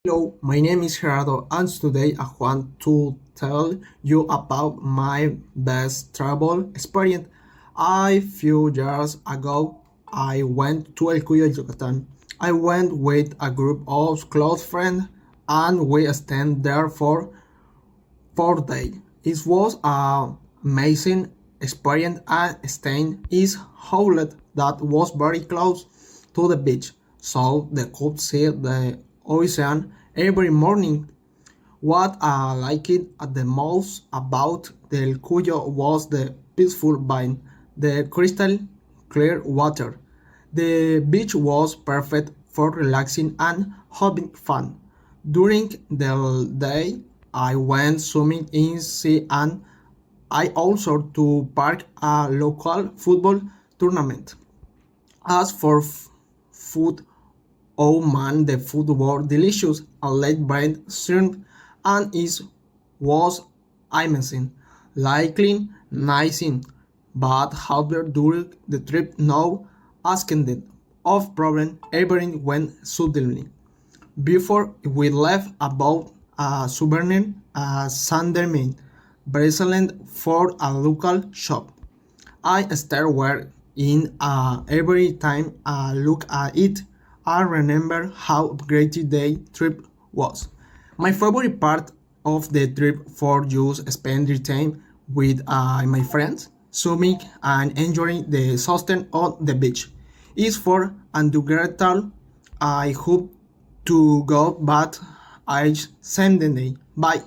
Hello, my name is Gerardo, and today I want to tell you about my best travel experience. A few years ago, I went to El Cuyo, Yucatan. I went with a group of close friends, and we stayed there for 4 days. It was an amazing experience, and staying is outlet that was very close to the beach, so they could see the ocean every morning. What I liked the most about the El Cuyo was the peaceful vibe, the crystal clear water. The beach was perfect for relaxing and having fun. During the day, I went swimming in sea and I also to park a local football tournament. As for food, oh man, the food was delicious. A late bread shrimp and it was amazing. Likely nice, but however during the trip no asking it of problem everything went suddenly. Before we left about a souvenir Sandermin bracelet for a local shop. I start where in every time I look at it, I remember how great the trip was. My favorite part of the trip for just spending time with my friends, swimming and enjoying the sunset on the beach. Is for undergraduate. I hope to go, but I send the day. Bye.